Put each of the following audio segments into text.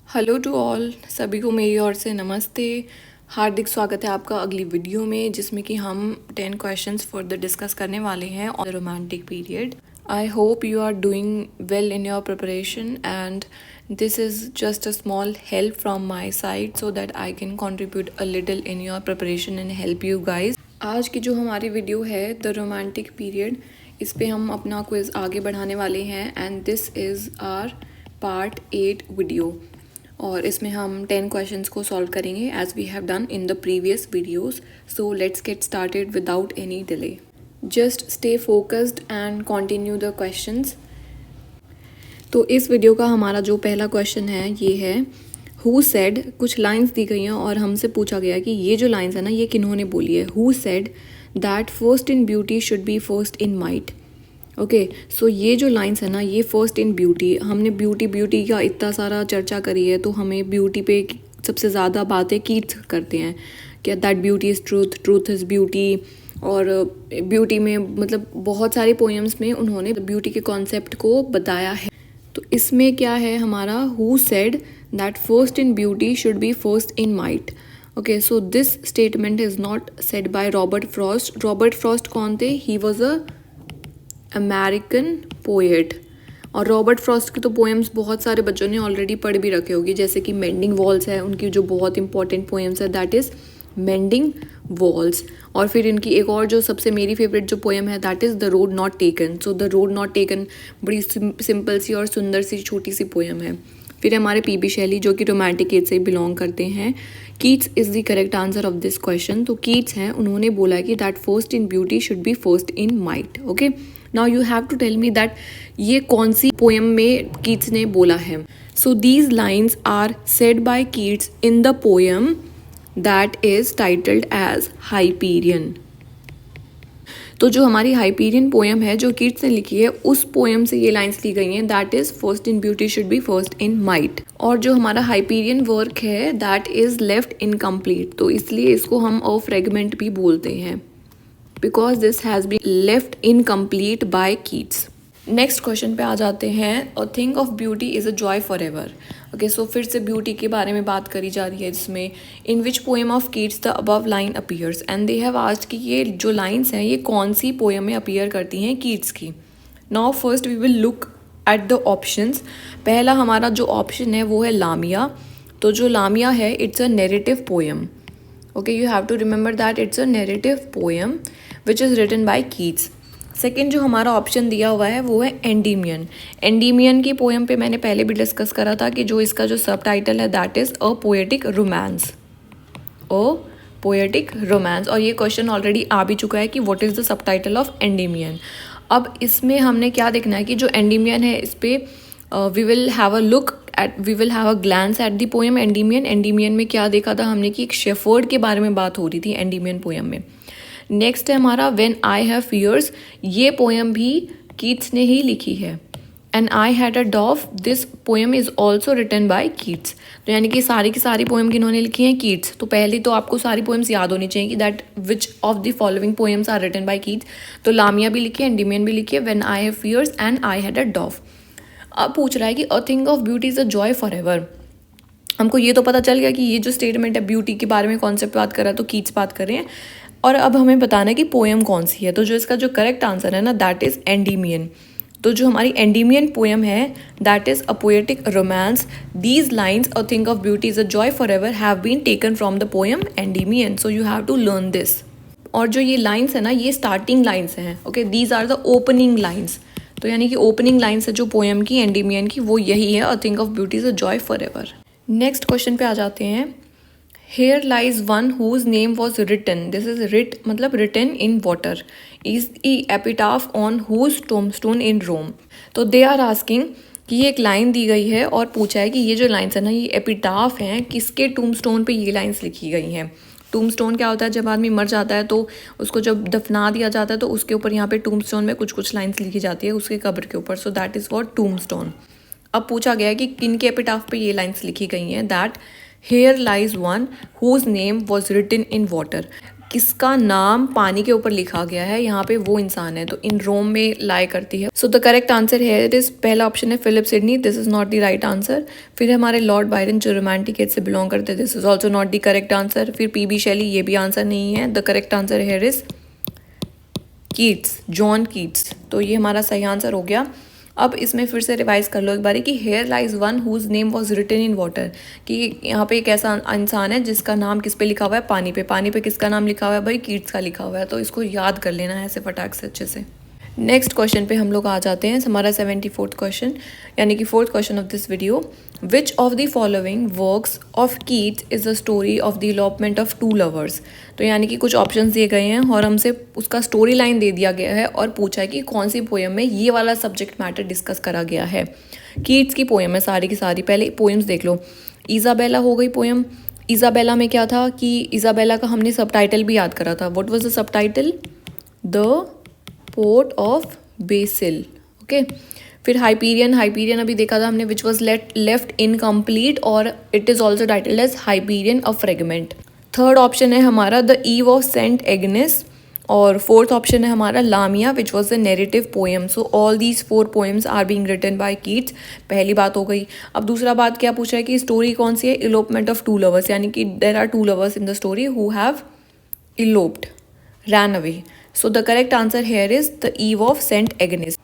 Hello to all, सभी को मेरी ओर से नमस्ते। हार्दिक स्वागत है आपका अगली वीडियो में, जिसमें कि हम 10 क्वेश्चंस फर्दर डिस्कस करने वाले हैं on the romantic period. I hope you are doing well in your preparation and this is just a small help from my side so that I can contribute a little in your preparation and help you guys. आज की जो हमारी video है the romantic period, इस पे हम अपना quiz आगे बढ़ाने वाले हैं and this is our part 8 video. और इसमें हम 10 क्वेश्चंस को सॉल्व करेंगे as we have done in the previous videos. So let's get started without any delay. Just stay focused and continue the questions. तो इस वीडियो का हमारा जो पहला क्वेश्चन है ये है हु सेड। कुछ लाइंस दी गई हैं और हमसे पूछा गया कि ये जो लाइंस है ना ये किन्होंने बोली है। Who said that first in beauty should be first in might. Okay, so ये जो लाइंस है ना ये फर्स्ट इन ब्यूटी, हमने ब्यूटी का इतना सारा चर्चा करी है तो हमें ब्यूटी पे सबसे ज़्यादा बातें कीट्स करते हैं कि that beauty is truth, truth is beauty. और ब्यूटी में मतलब बहुत सारे पोएम्स में उन्होंने ब्यूटी के कॉन्सेप्ट को बताया है। तो इसमें क्या है हमारा who said that first in beauty should be first in might. Okay, so this statement is not said by Robert Frost. Robert Frost कौन थे? He was a American poet. और रॉबर्ट फ्रॉस्ट के तो पोएम्स बहुत सारे बच्चों ने already पढ़ भी रखे होगी, जैसे कि मेंडिंग वॉल्स है, उनकी जो बहुत इंपॉर्टेंट पोएम्स है दैट इज़ मेंडिंग वॉल्स। और फिर इनकी एक और जो सबसे मेरी फेवरेट जो पोएम है that is the road not taken. So the road not taken बड़ी सिंपल सी और सुंदर सी छोटी सी पोएम है। फिर हमारे पी.बी. शैली जो कि रोमांटिक एज से बिलोंग करते हैं। Keats is the correct answer of this question. तो कीट्स हैं, उन्होंने बोला है कि that first in beauty should be first in might. Okay, now you have to tell me that ये कौन सी पोएम में कीट्स ने बोला है। So these lines are said by Keats in the poem that is titled as Hyperion. तो जो हमारी हाइपीरियन पोएम है जो कीट्स ने लिखी है उस पोएम से ये लाइन्स ली गई हैं that is first in beauty should be first in might. और जो हमारा हाइपीरियन वर्क है दैट इज लेफ्ट इनकम्प्लीट, तो इसलिए इसको हम अ फ्रेगमेंट भी बोलते हैं because this has been left incomplete by Keats. Next question पे आ जाते हैं। A thing of beauty is a joy for ever. Okay, so फिर से ब्यूटी के बारे में बात करी जा रही है जिसमें in which poem of Keats the above line appears and they have asked कि ये जो लाइन्स हैं ये कौन सी पोएम में अपीयर करती हैं कीट्स की। Now first we will look at the options. पहला हमारा जो ऑप्शन है वो है लामिया। तो जो लामिया है it's a narrative poem. Okay, you have to remember that it's a narrative poem which is written by Keats. Second जो हमारा ऑप्शन दिया हुआ है वो है एंडीमियन। एंडीमियन की पोएम पे मैंने पहले भी डिस्कस करा था कि जो इसका जो सब टाइटल है that is a poetic romance. Oh poetic romance. और ये क्वेश्चन ऑलरेडी आ भी चुका है कि व्हाट इज़ द सब टाइटल ऑफ एंडीमियन। अब इसमें हमने क्या देखना है कि जो एंडीमियन है इस पे we will have a glance at the poem Endymion. Endymion में क्या देखा था हमने कि एक शेफर्ड के बारे में बात हो रही थी एंडीमियन पोएम में। नेक्स्ट है हमारा व्हेन आई हैव फियर्स। ये पोएम भी कीट्स ने ही लिखी है। And I had a dove, this poem is also written by Keats. तो यानी कि सारी की सारी पोएम किन्होंने लिखी हैं? कीट्स। तो पहले तो आपको सारी पोएम्स याद होनी चाहिए कि that which of the following poems are written by Keats. तो लामिया भी लिखी है, एंडीमियन भी लिखी है, when I have fears and I had a dove. अब पूछ रहा है कि a thing of beauty is a joy for ever. हमको ये तो पता चल गया कि ये जो स्टेटमेंट है ब्यूटी के बारे में कॉन्सेप्ट बात कर रहा है तो कीट्स बात कर रहे हैं। और अब हमें बताना है कि पोएम कौन सी है। तो जो इसका जो करेक्ट आंसर है ना दैट इज़ एंडीमियन। तो जो हमारी एंडीमियन पोएम है that is a poetic romance. These lines a thing of beauty is a joy for ever have been taken from the poem Endymion. So you have to learn this. और जो ये lines है ना ये starting lines हैं। Okay, these are the opening lines. तो यानी कि ओपनिंग लाइन्स है जो पोएम की एंडीमियन की वो यही है, अ thing of beauty is a joy for ever. Next question पे आ जाते हैं। Here lies one whose name was written. This is मतलब written in water. Is the epitaph on whose tombstone in Rome. तो they are asking कि ये एक line दी गई है और पूछा है कि ये जो लाइन्स है ना ये एपिटाफ हैं, किसके टूमस्टोन पे ये लाइन्स लिखी गई हैं। टूमस्टोन क्या होता है? जब आदमी मर जाता है तो उसको जब दफना दिया जाता है तो उसके ऊपर यहाँ पे टूमस्टोन में कुछ कुछ लाइन्स लिखी जाती है उसके कब्र के ऊपर। So that is what tombstone. अब पूछा गया है कि किन के एपिटाफ पे ये लाइन्स लिखी गई हैं that Here lies one whose name was written in water. किसका नाम पानी के ऊपर लिखा गया है, यहाँ पे वो इंसान है, तो इन रोम में लाई करती है। सो द करेक्ट आंसर है इट इज, पहला ऑप्शन है Philip Sidney, this is not the right answer. फिर हमारे लॉर्ड बायरन जो रोमांटिक एज से बिलोंग करते हैं, this is also not the correct answer. फिर पीबी शैली, ये भी आंसर नहीं है। द करेक्ट आंसर है इज कीट्स, जॉन कीट्स, तो ये हमारा सही आंसर हो गया। अब इसमें फिर से रिवाइज कर लो एक बारी कि here lies one whose name was written in water, कि यहाँ पे एक ऐसा इंसान है जिसका नाम किस पे लिखा हुआ है, पानी पे। पानी पे किसका नाम लिखा हुआ है भाई, कीट्स का लिखा हुआ है, तो इसको याद कर लेना है ऐसे फटाक से अच्छे से। नेक्स्ट क्वेश्चन पे हम लोग आ जाते हैं, हमारा 74th क्वेश्चन, यानी कि 4th question of this video. Which of the following works of Keats is the story of the elopement of two lovers. तो यानी कि कुछ ऑप्शंस दिए गए हैं और हमसे उसका स्टोरी लाइन दे दिया गया है और पूछा है कि कौन सी पोएम में ये वाला सब्जेक्ट मैटर डिस्कस करा गया है। कीट्स की पोएम है सारी की सारी, पहले पोएम्स देख लो। इजाबेला हो गई पोएम। इजाबेला में क्या था कि इजाबेला का हमने सब टाइटल भी याद करा था। व्हाट वाज द सब title, the pot of basil, okay. फिर हाइपीरियन, हाइपीरियन अभी देखा था हमने, विच वॉज लेफ्ट इनकम्प्लीट और it is also titled as Hyperion a fragment. Third option है हमारा the ewe of Saint Agnes, और फोर्थ ऑप्शन है हमारा Lamia which was the narrative poem. So all these 4 poems are being written by Keats, पहली बात हो गई। अब दूसरा बात क्या पूछा है कि स्टोरी कौन सी है, इलोपमेंट ऑफ टू लवर्स, यानी कि there are 2 lovers in the story who have eloped, ran away. So the correct answer here is the Eve of Saint Agnes.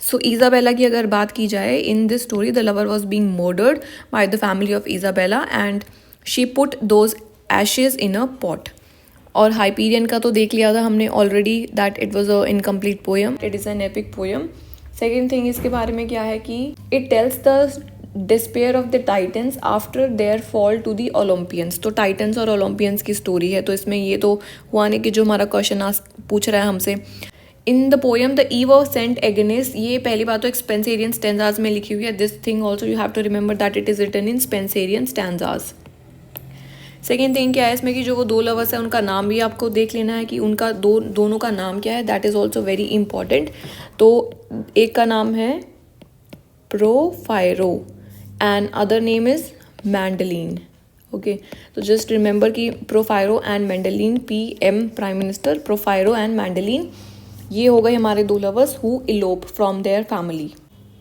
So Isabella की अगर बात की जाए, in this story the lover was being murdered by the family of Isabella and she put those ashes in a pot. और Hyperion का तो देख लिया था हमने already, that it was a incomplete poem, it is an epic poem. Second thing इसके बारे में क्या है कि it tells the despair of the Titans after their fall to the Olympians. तो टाइटन्स और ओलंपियंस की स्टोरी है, तो इसमें ये तो हुआ नहीं कि जो हमारा क्वेश्चन पूछ रहा है हमसे। In the poem the ewe of Saint Agnes, ये पहली बात तो स्पेंसेरियन स्टैंजाज में लिखी हुई है। This thing also you have to remember that it is written in Spenserian stanzas. Second thing क्या है इसमें कि जो वो 2 लवर्स है उनका नाम भी आपको देख लेना है कि उनका दोनों का नाम क्या है, that is also very important. तो एक का नाम है Porphyro and other name is Madeline, okay. तो जस्ट रिमेंबर कि Porphyro and Madeline, PM prime minister, Porphyro and Madeline, ये हो गए हमारे 2 lovers who elope from their family.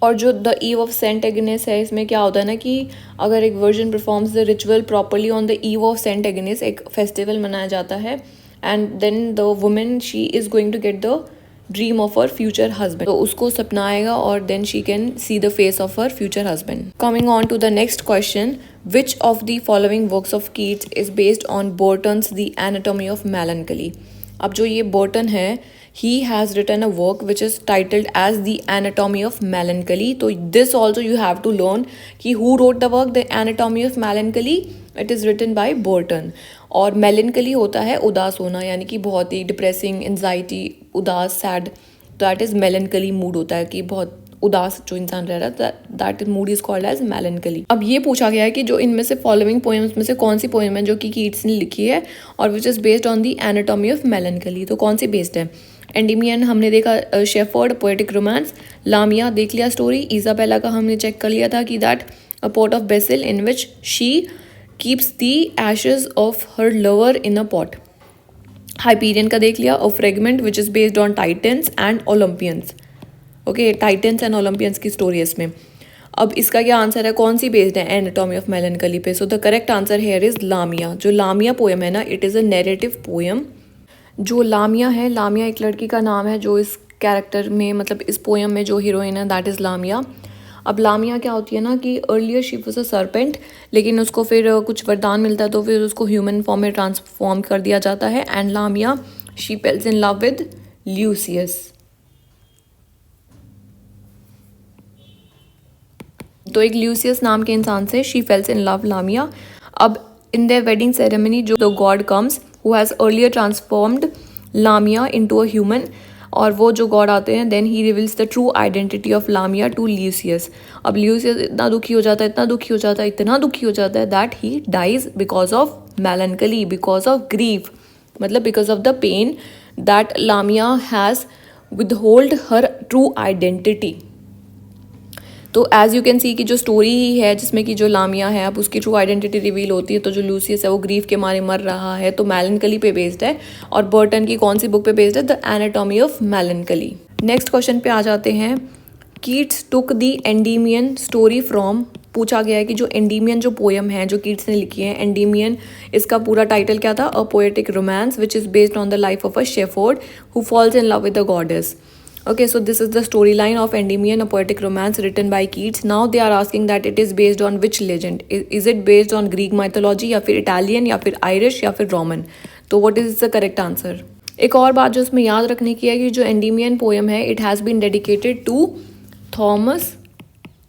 और जो the ewe of Saint Agnes है, इसमें क्या होता है ना कि अगर एक virgin performs the ritual properly on the ewe of Saint Agnes, एक फेस्टिवल मनाया जाता है, and then the women she is going to get the dream of her future husband, तो उसको सपना आएगा और then she can see the face of her future husband. Coming on to the next question, which of the following works of Keats is based on Burton's the anatomy of melancholy. अब जो ये Burton है, he has written a work which is titled as the anatomy of melancholy. तो this also you have to learn कि who wrote the work the anatomy of melancholy, it is written by Burton। और melancholy होता है उदास होना, यानी कि बहुत ही डिप्रेसिंग, एंजाइटी, उदास, sad, that is melancholy mood होता है कि बहुत उदास जो इंसान रह रहा है, that mood is called as melancholy। अब ये पूछा गया है कि जो इनमें से फॉलोइंग पोएम्स में से कौन सी पोएम है जो कि कीट्स ने लिखी है और विच is based on the anatomy of melancholy। तो कौन सी बेस्ड है, एंडीमियन हमने देखा, शेफर्ड पोएटिक रोमांस, लामिया देख लिया स्टोरी, इजाबेला का हमने चेक कर लिया था कि that a pot of basil in which she keeps the ashes of her lover in a pot, Hyperion का देख लिया, a fragment which is based on Titans and Olympians, okay. Titans and Olympians की story है इसमें। अब इसका क्या answer है, कौन सी बेस्ड है, एनाटॉमी ऑफ मेलनकली पे। So the correct answer here is Lamia. जो लामिया पोएम है ना, it is a narrative poem. जो लामिया है, लामिया एक लड़की का नाम है जो इस कैरेक्टर में, मतलब इस पोएम में जो हीरोइन है दैट इज़ लामिया। अब लामिया क्या होती है ना कि earlier she was a serpent, लेकिन उसको फिर कुछ वरदान मिलता है तो फिर उसको ह्यूमन फॉर्म में ट्रांसफॉर्म कर दिया जाता है, and Lamia she falls in love with Lycius. तो एक ल्यूसियस नाम के इंसान से she falls in love Lamia. अब इन देयर वेडिंग सेरेमनी जो the god comes who has earlier transformed Lamia into a human, और वो जो गॉड आते हैं, then he reveals the true identity of Lamia to Lycius. अब Lycius इतना दुखी हो जाता है, इतना दुखी हो जाता है, इतना दुखी हो जाता है that he dies because of melancholy, because of grief, मतलब because of the pain that Lamia has with hold her true identity. तो एज यू कैन सी कि जो स्टोरी ही है जिसमें कि जो लामिया है अब उसकी ट्रू आइडेंटिटी रिवील होती है, तो जो लूसियस है वो ग्रीफ के मारे मर रहा है, तो मेलनकली पे बेस्ड है। और बर्टन की कौन सी बुक पे बेस्ड है? The anatomy of मेलनकली। Next question पे आ जाते हैं। Keats took the Endymion story from, पूछा गया है कि जो एंडीमियन जो पोयम है जो कीट्स ने लिखी है, एंडीमियन इसका पूरा टाइटल क्या था? अ poetic romance which is based on the life of a shepherd who falls in love with the goddess. Okay, so this is the storyline of Endymion, a poetic romance written by Keats. Now they are asking that it is based on which legend? Is it based on Greek mythology या फिर Italian या फिर Irish या फिर Roman? तो what is the correct answer? एक और बात जो इसमें याद रखने की है कि जो Endymion poem है it has been dedicated to Thomas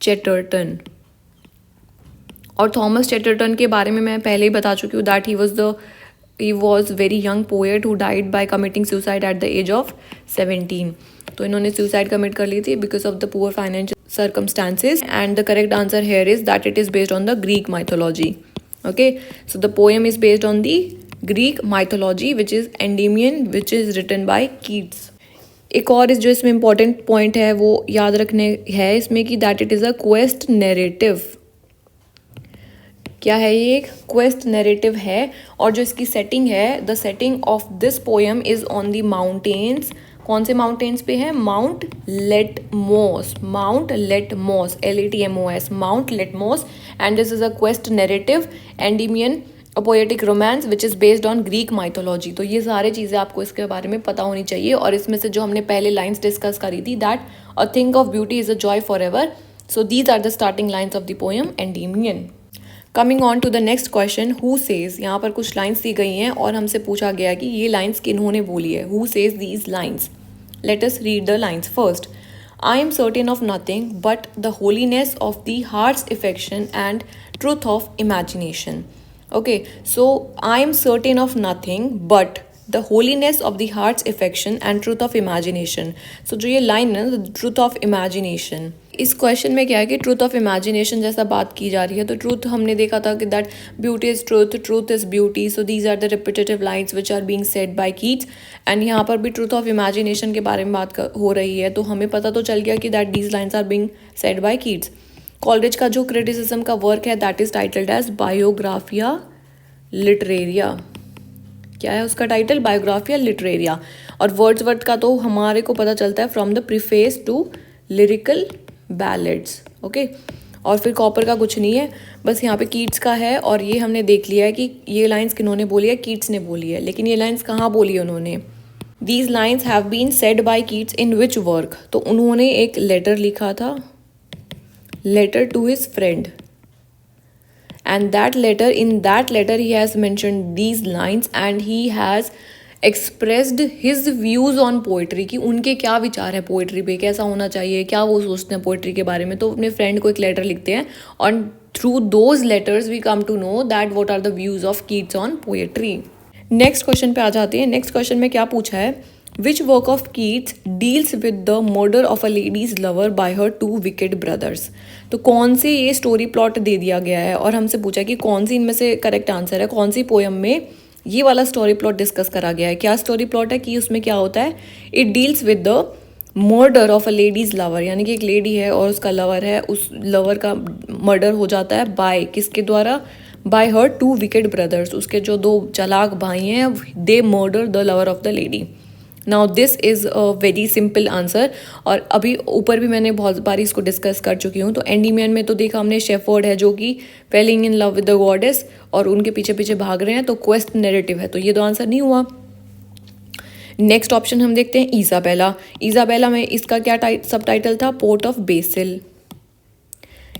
Chatterton. और थॉमस चैटरटन के बारे में मैं पहले ही बता चुकी हूँ that he was very young poet who died by committing suicide at the age of 17। तो इन्होंने सुसाइड कमिट कर ली थी because of the poor financial circumstances, and the correct answer here is that it is based on the Greek mythology. Okay, so the poem is based on the Greek mythology which is Endymion which is written by Keats. एक और जो इसमें important point है वो याद रखने है इसमें कि that it is a quest narrative. क्या है ये? एक क्वेस्ट नैरेटिव है, और जो इसकी सेटिंग है, the setting of this poem is on the mountains. कौन से माउंटेन्स पे है? Mount Latmos, Mount Latmos, LATMOS, Mount Latmos, and this is a quest narrative Endymion a poetic romance which is based on Greek mythology. तो ये सारी चीज़ें आपको इसके बारे में पता होनी चाहिए। और इसमें से जो हमने पहले लाइन्स डिस्कस करी थी, that a thing of beauty is a joy for ever, so these are the starting lines of the poem Endymion. Coming on to the next question, who says. यहाँ पर कुछ लाइन्स दी गई हैं और हमसे पूछा गया कि ये लाइन्स किन्होंने बोली है। Who says these lines? Let us read the lines first. I am certain of nothing but the holiness of the heart's affection and truth of imagination. Okay, so I am certain of nothing but the holiness of the heart's affection and truth of imagination. So जो ये line है the truth of imagination, इस question में क्या है कि truth of imagination जैसा बात की जा रही है। तो ट्रूथ हमने देखा था कि that beauty is truth, truth is beauty, so these are the repetitive lines which are being said by Keats. And यहाँ पर भी ट्रूथ ऑफ इमेजिनेशन के बारे में बात हो रही है, तो हमें पता तो चल गया कि that these lines are being said by Keats. Coleridge का जो क्रिटिसिज्म का वर्क है that is titled as Biographia Literaria. क्या है उसका टाइटल? Biographia Literaria. और वर्ड्सवर्थ का तो हमारे को पता चलता है from the preface to Lyrical Ballads. Okay, और फिर कॉपर का कुछ नहीं है, बस यहाँ पे कीट्स का है। और ये हमने देख लिया है कि ये लाइन्स किन्होंने बोली है? कीट्स ने बोली है। लेकिन ये लाइन्स कहाँ बोली है उन्होंने? These lines have been said by Keats in which work? तो उन्होंने एक लेटर लिखा था, letter to his friend, and in that letter he has mentioned these lines and he has expressed his views on poetry कि उनके क्या विचार है पोइट्री पे, कैसा होना चाहिए, क्या वो सोचते हैं पोइट्री के बारे में। तो अपने फ्रेंड को एक लेटर लिखते हैं और through those letters we come to know that what are the views of Keats on poetry. Next question पे आ जाते हैं। नेक्स्ट क्वेश्चन में क्या पूछा है? Which work of Keats deals with the murder of a ladies lover bye her 2 wicked brothers. तो कौन से ये स्टोरी प्लॉट दे दिया गया है और हमसे पूछा कि कौन सी इनमें से करेक्ट आंसर है, कौन सी पोएम में ये वाला स्टोरी प्लॉट डिस्कस करा गया है। क्या स्टोरी प्लॉट है कि उसमें क्या होता है? It deals with the murder of a ladies lover, यानी कि एक लेडी है और उसका लवर है, उस लवर का मर्डर हो जाता है बाय किसके द्वारा? बाय हर 2 विकेड ब्रदर्स, उसके जो 2 चालाक भाई हैं, they murder the lover of the lady. Now this is a very simple answer, और अभी ऊपर भी मैंने बहुत बार इसको डिस्कस कर चुकी हूँ। तो एंडीमियन में तो देखा हमने शेफर्ड है जो कि Fehling in love with the goddess और उनके पीछे पीछे भाग रहे हैं, तो क्वेस्ट नैरेटिव है, तो ये तो आंसर नहीं हुआ। नेक्स्ट ऑप्शन हम देखते हैं ईजाबेला। ईजाबेला में इसका क्या सब टाइटल था? Port of BECIL.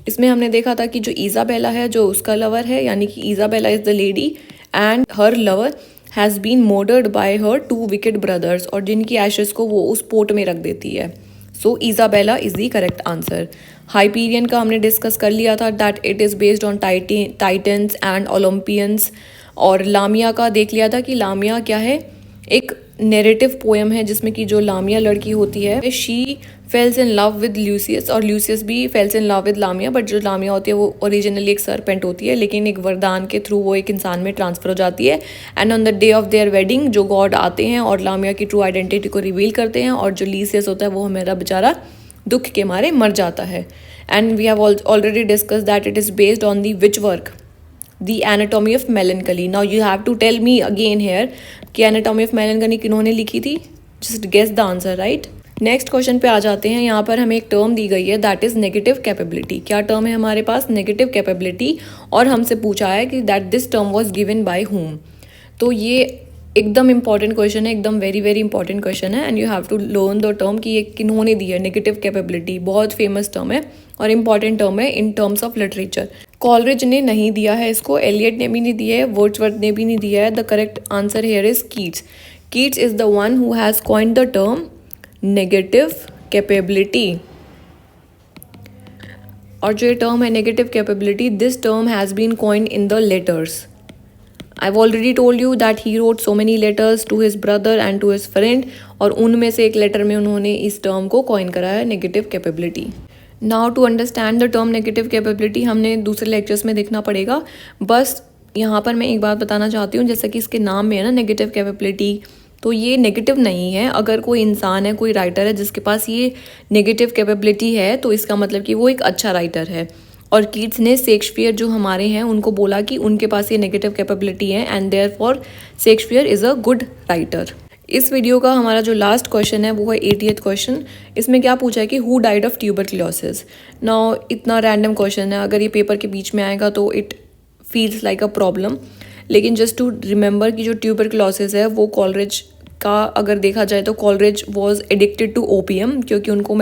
इसमें हमने देखा था कि जो ईजाबेला है जो उसका लवर है, यानी कि Isabella is the lady and her lover has been murdered by her 2 wicked brothers, और जिनकी एशेस को वो उस पोर्ट में रख देती है। So Isabella is the correct answer. Hyperion का हमने डिस्कस कर लिया था that it is based on Titans and Olympians. और लामिया का देख लिया था कि लामिया क्या है? एक नैरेटिव पोएम है जिसमें कि जो लामिया लड़की होती है she falls in love with Lucius, और ल्यूसियस भी falls in love with Lamia, but जो लामिया होती है वो ओरिजिनली एक सरपेंट होती है, लेकिन एक वरदान के थ्रू वो एक इंसान में ट्रांसफर हो जाती है। And on the day of their wedding जो गॉड आते हैं और लामिया की ट्रू आइडेंटिटी को रिवील करते हैं, और जो ल्यूसियस होता है वो हमारा बेचारा दुख के मारे मर जाता है. And we have already discuss that it is based on the which work, the anatomy of melancholy. Now you have to tell me again here कि एनाटॉमी ऑफ मेलनकली किन्होंने लिखी थी. Just guess the answer, right. Next question पे आ जाते हैं. यहाँ पर हमें एक टर्म दी गई है दैट इज़ नेगेटिव कैपेबिलिटी. क्या टर्म है हमारे पास? Negative capability. और हमसे पूछा है कि that this term was given by whom. तो ये एकदम इंपॉर्टेंट क्वेश्चन है, एकदम वेरी वेरी इंपॉर्टेंट क्वेश्चन है. And you have to learn the term कि ये किन्होंने दी है. नेगेटिव कैपेबिलिटी बहुत फेमस टर्म है और इंपॉर्टेंट टर्म है in terms of literature. Coleridge ने नहीं दिया है इसको, एलियट ने भी नहीं दिया है, वर्ड्सवर्थ ने भी नहीं दिया है. The correct answer here is Keats. Keats is the one who has coined the term negative capability. और जो ये टर्म है negative capability, this term has been coined in the letters. I've already told you that he wrote so many letters to his brother and to his friend, और उनमें से एक letter में उन्होंने इस टर्म को कॉइन करा है negative capability. Now to understand the term negative capability हमें दूसरे लेक्चर्स में देखना पड़ेगा. बस यहाँ पर मैं एक बात बताना चाहती हूँ, जैसा कि इसके नाम में है ना नेगेटिव कैपेबिलिटी, तो ये नेगेटिव नहीं है. अगर कोई इंसान है, कोई राइटर है जिसके पास ये नेगेटिव कैपेबिलिटी है, तो इसका मतलब कि वो एक अच्छा राइटर है. और कीट्स ने शेक्सपियर जो हमारे हैं उनको बोला कि उनके पास ये नेगेटिव कैपेबिलिटी है and therefore Shakespeare is a good writer. इस वीडियो का हमारा जो लास्ट क्वेश्चन है वो है 80th क्वेश्चन. इसमें क्या पूछा है कि who died of tuberculosis. Now इतना रैंडम क्वेश्चन है, अगर ये पेपर के बीच में आएगा तो it feels like a problem. लेकिन जस्ट टू रिमेंबर कि जो ट्यूबरक्लोसिस है वो कॉलरिज का, अगर देखा जाए तो Coleridge was addicted to opium, क्योंकि उनको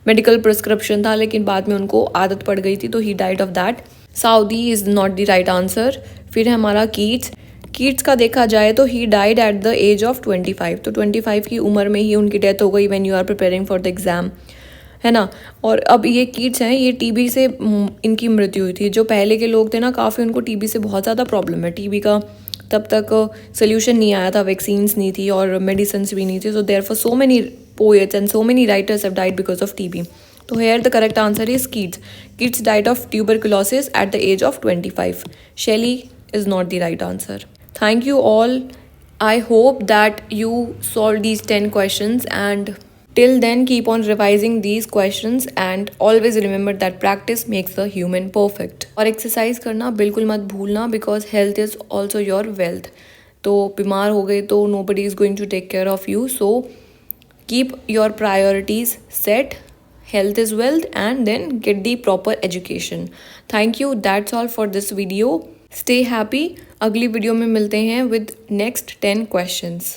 मेडिकल प्रिस्क्रिप्शन था, लेकिन बाद में उनको आदत पड़ गई थी, तो he died of that. Southey is not the right answer. फिर है हमारा कीट्स का देखा जाए तो he died at the age of 25. तो 25 की उम्र में ही उनकी डेथ हो गई when you are preparing for the exam, है ना. और अब ये कीट्स हैं, ये टीबी से इनकी मृत्यु हुई थी. जो पहले के लोग थे ना, काफ़ी उनको टीबी से बहुत ज़्यादा प्रॉब्लम है. टीबी का तब तक सोल्यूशन नहीं आया था, वैक्सीन्स नहीं थी और मेडिसिन भी नहीं थी. So therefore so many poets and so many writers have died because of TB. So here the correct answer is Keats. Keats died of tuberculosis at the age of 25. Shelley is not the right answer. Thank you all. I hope that you solved these 10 questions, and till then keep on revising these questions and always remember that practice makes the human perfect. और exercise करना बिल्कुल मत भूलना, because health is also your wealth. तो बीमार हो गए तो nobody is going to take care of you. So keep your priorities set, health is wealth, and then get the proper education. Thank you. That's all for this video. Stay happy. अगली video में मिलते हैं with next 10 questions.